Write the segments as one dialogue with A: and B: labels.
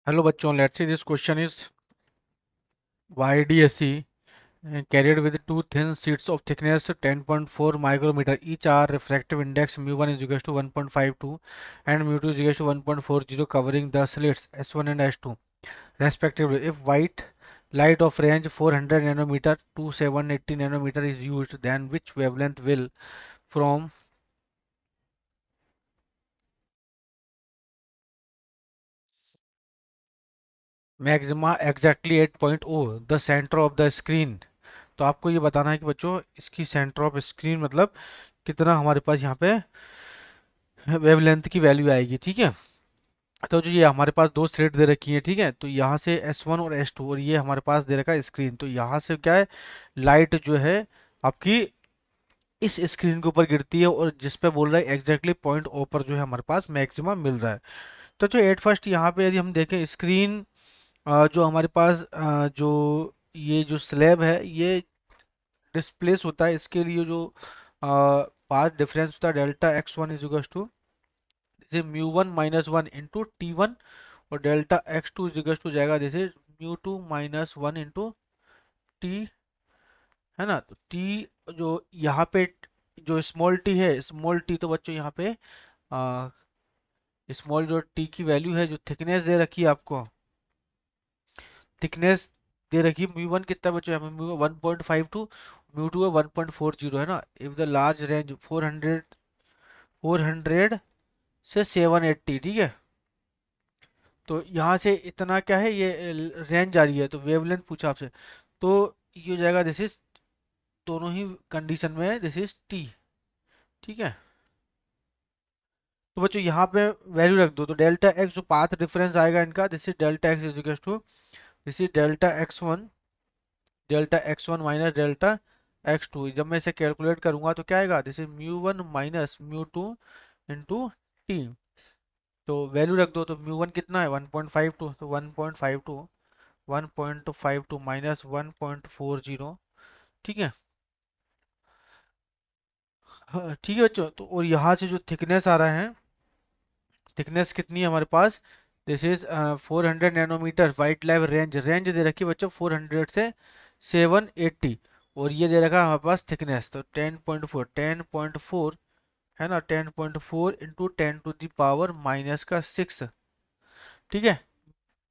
A: Hello bachon, let's see this question is YDSE carried with two thin sheets of thickness 10.4 micrometer. Each are refractive index mu1 is equals to 1.52 and mu2 is equals to 1.40 covering the slits S1 and S2 respectively. If white light of range 400 nanometer to 780 nanometer is used, then which wavelength will from maxima exactly 8.0 the centre of the screen. तो आपको ये बताना है कि बच्चों इसकी centre of screen मतलब कितना हमारे पास यहाँ पे वेवलेंथ की वैल्यू आएगी। ठीक है, तो जो ये हमारे पास दो स्लिट दे रखी है, ठीक है, तो यहाँ से S1 और S2 और ये हमारे पास दे रखा है स्क्रीन। तो यहाँ से क्या है, लाइट जो है आपकी इस स्क्रीन के ऊपर गिरती है और जिस पे बोल रहा है एग्जैक्टली पॉइंट ओ पर जो है हमारे पास मैक्सिमम मिल रहा है। तो जो एट फर्स्ट यहाँ पे यदि हम देखें स्क्रीन जो हमारे पास जो ये जो स्लैब है ये डिस्प्लेस होता है, इसके लिए जो पाथ डिफरेंस होता है delta x1 is equal to जैसे μ1 - 1 इंटू T1 और delta x2 is equal to जाएगा जैसे μ2 - 1 इंटू टी, है ना। तो टी जो यहाँ पे जो स्मॉल टी है, स्मॉल टी तो बच्चों यहाँ पे स्मॉल जो टी की वैल्यू है, जो थिकनेस दे रखी है आपको, थिकनेस दे रखी है μ1 कितना बच्चों यहाँ पे 1.52, μ2 है 1.40, है ना। इफ द लार्ज रेंज 400 से 780, ठीक है। तो यहाँ से इतना क्या है, ये रेंज आ रही है, तो वेवलेंथ पूछा आपसे, तो ये हो जाएगा दिस इज, दोनों ही कंडीशन में है दिस इज टी, ठीक है। तो बच्चों यहाँ पे वैल्यू रख दो, तो डेल्टा एक्स जो पाथ डिफरेंस आएगा इनका, this is delta x is equal to this is delta x one minus delta x2। जब मैं इसे कैलकुलेट करूंगा तो क्या आएगा, दिस इज μ1 - μ2 इंटू टी। तो वैल्यू रख दो, तो μ1 कितना है 1.52, तो 1.52 माइनस 1.40, ठीक है। हाँ, ठीक है बच्चों। तो और यहाँ से जो थिकनेस आ रहा है, थिकनेस कितनी है हमारे पास, this is 400 nanometre. White light range, range दे रखी है बच्चों 400 से 780 और ये दे रखा है हमारे पास थिकनेस, तो 10.4 है ना, 10.4 इंटू 10⁻⁻6, ठीक है,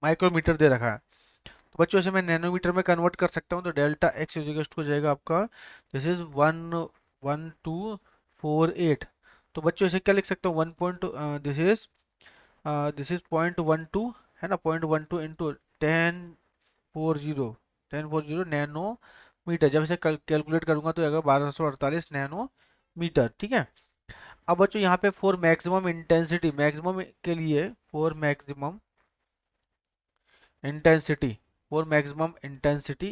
A: माइक्रोमीटर दे रखा है। तो बच्चों इसे मैं नैनोमीटर में कन्वर्ट कर सकता हूँ, तो डेल्टा एक्स इक्वल टू हो जाएगा आपका दिस इज 11248। तो बच्चों इसे क्या लिख सकता हूँ, दिस इज 0.12, है ना, 0.12 इंटू 1040 नैनो मीटर। जब इसे कैलकुलेट करूंगा तो आएगा 1248 नैनो मीटर, ठीक है। अब बच्चों यहाँ पे फॉर मैक्सिमम इंटेंसिटी, मैक्सिमम के लिए फॉर मैक्सिमम इंटेंसिटी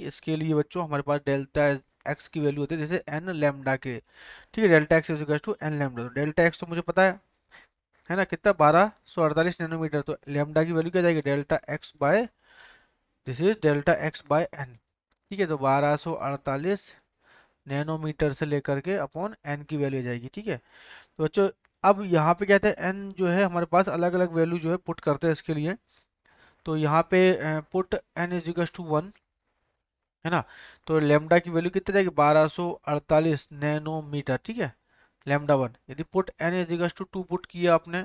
A: इसके लिए बच्चों हमारे पास डेल्टा एक्स की वैल्यू होती है जैसे एन लैम्डा के, ठीक है। Delta x is two n lambda, तो डेल्टा एक्स तो मुझे पता है ना, कितना 1248 नैनोमीटर। तो लैम्डा की वैल्यू क्या जाएगी, delta x by this is delta x by n, ठीक है। तो 1248 नैनोमीटर से लेकर के अपॉन एन की वैल्यू आ जाएगी, ठीक है। तो बच्चों अब यहाँ पे कहते हैं एन जो है हमारे पास अलग अलग वैल्यू जो है पुट करते हैं इसके लिए। तो यहाँ पे put n is equal to 1, है ना। तो लेमडा की वैल्यू कितनी जाएगी 1248 नैनोमीटर, ठीक है, लेमडा वन। यदि put n is equal to 2 put किया आपने,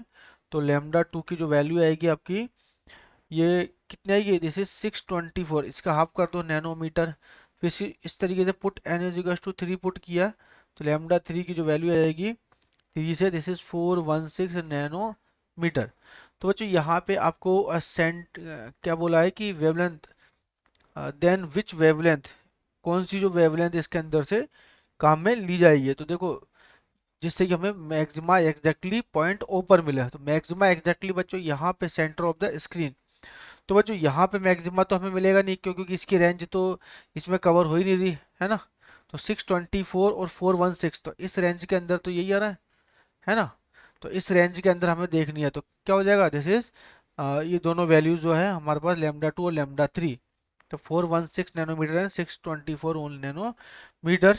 A: तो लेमडा टू की जो वैल्यू आएगी आपकी, ये कितनी आएगी, दिस इज 624, इसका हाफ कर दो नैनोमीटर। फिर इस तरीके से put n is equal to 3 put किया, तो लेमडा 3 की जो वैल्यू आएगी 3 से, दिस इज 416 नैनोमीटर। तो बच्चों यहाँ पे आपको सेंट क्या बोला है कि वेवलेंथ, देन विच वेवलेंथ, कौन सी जो वेवलेंथ इसके अंदर से काम में ली जाएगी। तो देखो जिससे कि हमें मैक्सिमा एग्जैक्टली पॉइंट ओ पर मिला, तो मैक्सिमा एग्जैक्टली बच्चों यहाँ पे सेंटर ऑफ द स्क्रीन। तो बच्चों यहाँ पे मैक्सिमा तो हमें मिलेगा नहीं क्योंकि इसकी रेंज तो इसमें कवर हो ही नहीं रही, है ना। तो 624 और 416, तो इस रेंज के अंदर तो यही आ रहा है ना। तो इस रेंज के अंदर हमें देखनी है, तो क्या हो जाएगा, दिस इज ये दोनों वैल्यूज जो है हमारे पास लेमडा टू और लेमडा थ्री, तो 416 नैनोमीटर एंड 624 ओन नैनोमीटर,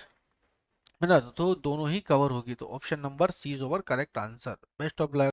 A: है ना। तो दोनों ही कवर होगी, तो option number C is over correct answer. Best of luck.